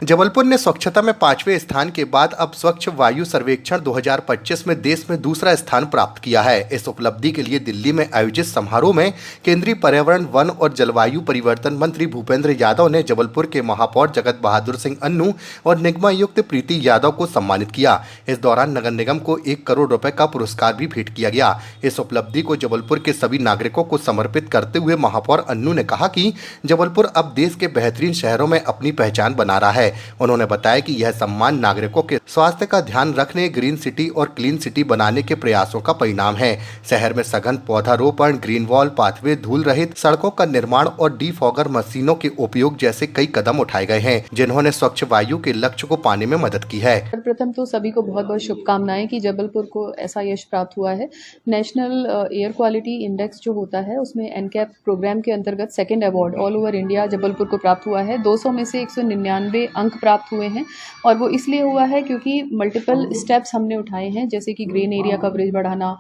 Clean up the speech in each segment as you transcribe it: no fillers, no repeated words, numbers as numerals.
जबलपुर ने स्वच्छता में 5वें स्थान के बाद अब स्वच्छ वायु सर्वेक्षण 2025 में देश में दूसरा स्थान प्राप्त किया है। इस उपलब्धि के लिए दिल्ली में आयोजित समारोह में केंद्रीय पर्यावरण, वन और जलवायु परिवर्तन मंत्री भूपेंद्र यादव ने जबलपुर के महापौर जगत बहादुर सिंह अन्नू और निगमायुक्त प्रीति यादव को सम्मानित किया। इस दौरान नगर निगम को 1 करोड़ रुपए का पुरस्कार भी भेंट किया गया। इस उपलब्धि को जबलपुर के सभी नागरिकों को समर्पित करते हुए महापौर अन्नू ने कहा कि जबलपुर अब देश के बेहतरीन शहरों में अपनी पहचान बना रहा है। उन्होंने बताया कि यह सम्मान नागरिकों के स्वास्थ्य का ध्यान रखने, ग्रीन सिटी और क्लीन सिटी बनाने के प्रयासों का परिणाम है। शहर में सघन पौधारोपण, ग्रीन वॉल, पाथवे, धूल रहित सड़कों का निर्माण और डीफॉगर मशीनों के उपयोग जैसे कई कदम उठाए गए हैं, जिन्होंने स्वच्छ वायु के लक्ष्य को पाने में मदद की है। प्रथम तो सभी को बहुत बहुत शुभकामनाएं कि जबलपुर को ऐसा यश प्राप्त हुआ है। नेशनल एयर क्वालिटी इंडेक्स जो होता है उसमें एनकैप प्रोग्राम के अंतर्गत second award all over India Jabalpur को प्राप्त हुआ है। 200 में से 199 अंक प्राप्त हुए हैं और वो इसलिए हुआ है क्योंकि मल्टीपल स्टेप्स हमने उठाए हैं, जैसे कि ग्रीन एरिया कवरेज बढ़ाना,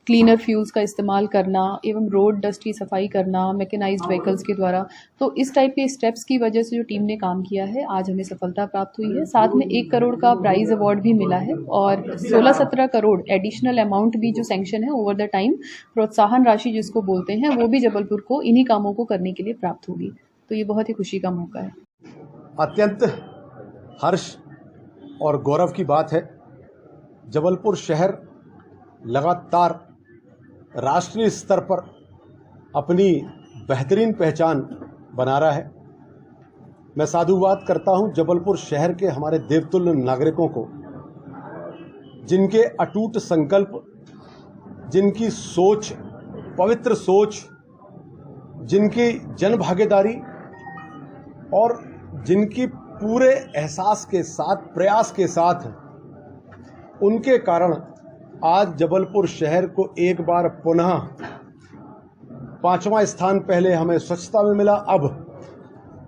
क्लीनर फ्यूल्स का इस्तेमाल करना एवं रोड डस्ट की सफाई करना मैकेनाइज्ड व्हीकल्स के द्वारा। तो इस टाइप के स्टेप्स की वजह से जो टीम ने काम किया है, आज हमें सफलता प्राप्त हुई है। साथ में 1 करोड़ का प्राइज अवार्ड भी मिला है और 16-17 करोड़ एडिशनल अमाउंट भी जो सैंक्शन है ओवर द टाइम, प्रोत्साहन राशि जिसको बोलते हैं, वो भी जबलपुर को इन्हीं कामों को करने के लिए प्राप्त होगी। तो ये बहुत ही खुशी का मौका है। अत्यंत हर्ष और गौरव की बात है, जबलपुर शहर लगातार राष्ट्रीय स्तर पर अपनी बेहतरीन पहचान बना रहा है। मैं साधुवाद करता हूं जबलपुर शहर के हमारे देवतुल्य नागरिकों को, जिनके अटूट संकल्प, जिनकी सोच, पवित्र सोच, जिनकी जन भागीदारी और जिनकी पूरे एहसास के साथ, प्रयास के साथ, उनके कारण आज जबलपुर शहर को एक बार पुनः 5वां स्थान पहले हमें स्वच्छता में मिला, अब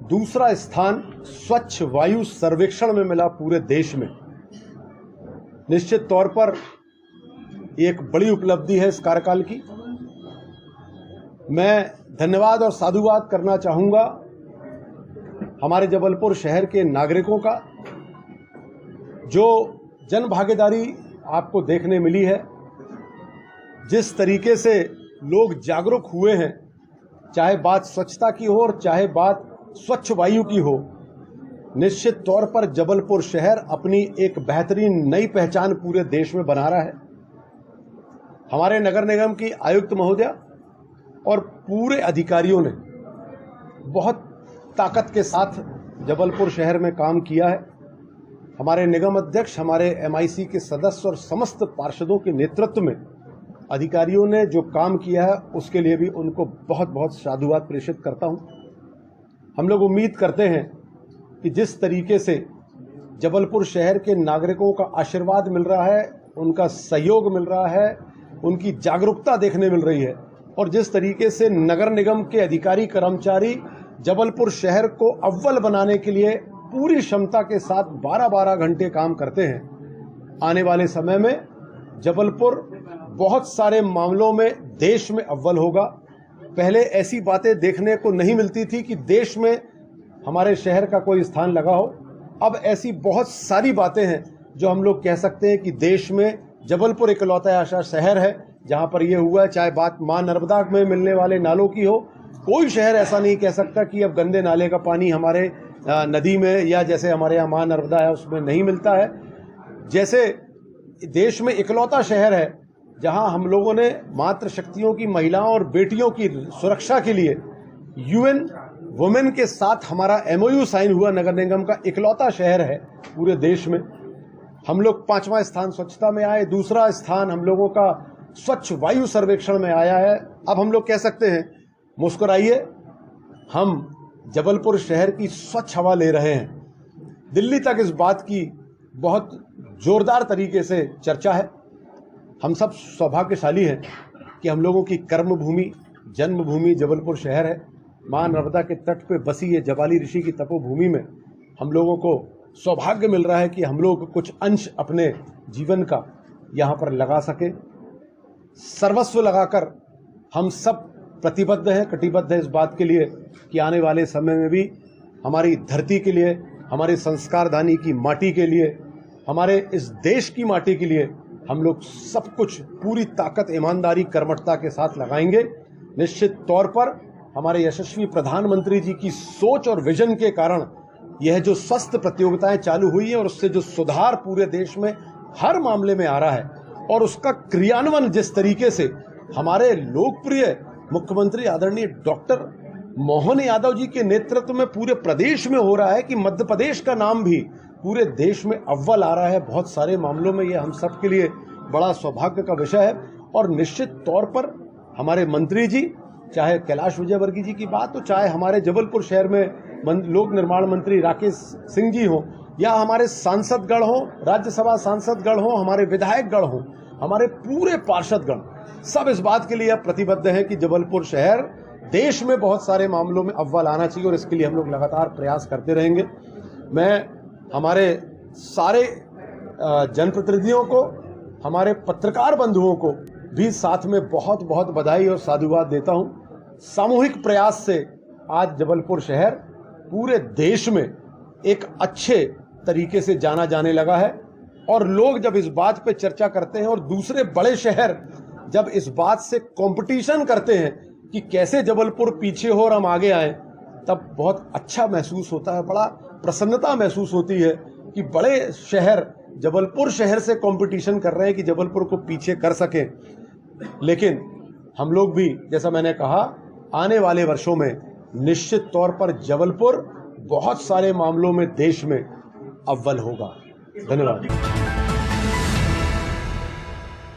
दूसरा स्थान स्वच्छ वायु सर्वेक्षण में मिला पूरे देश में। निश्चित तौर पर एक बड़ी उपलब्धि है इस कार्यकाल की। मैं धन्यवाद और साधुवाद करना चाहूंगा हमारे जबलपुर शहर के नागरिकों का, जो जन भागीदारी आपको देखने मिली है, जिस तरीके से लोग जागरूक हुए हैं, चाहे बात स्वच्छता की हो और चाहे बात स्वच्छ वायु की हो। निश्चित तौर पर जबलपुर शहर अपनी एक बेहतरीन नई पहचान पूरे देश में बना रहा है। हमारे नगर निगम की आयुक्त महोदया और पूरे अधिकारियों ने बहुत ताकत के साथ जबलपुर शहर में काम किया है। हमारे निगम अध्यक्ष, हमारे MIC के सदस्य और समस्त पार्षदों के नेतृत्व में अधिकारियों ने जो काम किया है, उसके लिए भी उनको बहुत बहुत साधुवाद प्रेषित करता हूं। हम लोग उम्मीद करते हैं कि जिस तरीके से जबलपुर शहर के नागरिकों का आशीर्वाद मिल रहा है, उनका सहयोग मिल रहा है, उनकी जागरूकता देखने मिल रही है और जिस तरीके से नगर निगम के अधिकारी कर्मचारी जबलपुर शहर को अव्वल बनाने के लिए पूरी क्षमता के साथ 12-12 घंटे काम करते हैं, आने वाले समय में जबलपुर बहुत सारे मामलों में देश में अव्वल होगा। पहले ऐसी बातें देखने को नहीं मिलती थी कि देश में हमारे शहर का कोई स्थान लगा हो। अब ऐसी बहुत सारी बातें हैं जो हम लोग कह सकते हैं कि देश में जबलपुर इकलौता ऐसा शहर है जहां पर यह हुआ है। चाहे बात मां नर्मदा में मिलने वाले नालों की हो, कोई शहर ऐसा नहीं कह सकता कि अब गंदे नाले का पानी हमारे नदी में या जैसे हमारे यहाँ मां नर्मदा है उसमें नहीं मिलता है। जैसे देश में इकलौता शहर है जहां हम लोगों ने मातृ शक्तियों की, महिलाओं और बेटियों की सुरक्षा के लिए UN वुमेन के साथ हमारा MOU साइन हुआ, नगर निगम का इकलौता शहर है पूरे देश में। हम लोग 5वां स्थान स्वच्छता में आए, दूसरा स्थान हम लोगों का स्वच्छ वायु सर्वेक्षण में आया है। अब हम लोग कह सकते हैं, मुस्कुराइए, हम जबलपुर शहर की स्वच्छ हवा ले रहे हैं। दिल्ली तक इस बात की बहुत जोरदार तरीके से चर्चा है। हम सब सौभाग्यशाली हैं कि हम लोगों की कर्मभूमि, जन्मभूमि जबलपुर शहर है। मां नर्मदा के तट पे बसी ये जबाली ऋषि की तपोभूमि में हम लोगों को सौभाग्य मिल रहा है कि हम लोग कुछ अंश अपने जीवन का यहाँ पर लगा सके। सर्वस्व लगाकर हम सब प्रतिबद्ध है, कटिबद्ध है इस बात के लिए कि आने वाले समय में भी हमारी धरती के लिए, हमारे संस्कारदानी की माटी के लिए, हमारे इस देश की माटी के लिए हम लोग सब कुछ पूरी ताकत, ईमानदारी, कर्मठता के साथ लगाएंगे। निश्चित तौर पर हमारे यशस्वी प्रधानमंत्री जी की सोच और विजन के कारण यह जो स्वस्थ प्रतियोगिताएं चालू हुई है और उससे जो सुधार पूरे देश में हर मामले में आ रहा है और उसका क्रियान्वयन जिस तरीके से हमारे लोकप्रिय मुख्यमंत्री आदरणीय डॉक्टर मोहन यादव जी के नेतृत्व में पूरे प्रदेश में हो रहा है कि मध्य प्रदेश का नाम भी पूरे देश में अव्वल आ रहा है। बहुत सारे मामलों में यह हम सब के लिए बड़ा सौभाग्य का विषय है। और निश्चित तौर पर हमारे मंत्री जी, चाहे कैलाश विजयवर्गीय जी की बात हो, चाहे हमारे जबलपुर शहर में लोक निर्माण मंत्री राकेश सिंह जी हो, या हमारे सांसदगण हो, राज्यसभा सांसदगण हो, हमारे विधायकगण हो, हमारे पूरे पार्षदगण, सब इस बात के लिए प्रतिबद्ध हैं कि जबलपुर शहर देश में बहुत सारे मामलों में अव्वल आना चाहिए और इसके लिए हम लोग लगातार प्रयास करते रहेंगे। मैं हमारे सारे जनप्रतिनिधियों को, हमारे पत्रकार बंधुओं को भी साथ में बहुत बहुत बधाई और साधुवाद देता हूं। सामूहिक प्रयास से आज जबलपुर शहर पूरे देश में एक अच्छे तरीके से जाना जाने लगा है और लोग जब इस बात पे चर्चा करते हैं और दूसरे बड़े शहर जब इस बात से कंपटीशन करते हैं कि कैसे जबलपुर पीछे हो और हम आगे आए, तब बहुत अच्छा महसूस होता है, बड़ा प्रसन्नता महसूस होती है कि बड़े शहर जबलपुर शहर से कंपटीशन कर रहे हैं कि जबलपुर को पीछे कर सकें। लेकिन हम लोग भी, जैसा मैंने कहा, आने वाले वर्षों में निश्चित तौर पर जबलपुर बहुत सारे मामलों में देश में अव्वल होगा। धन्यवाद।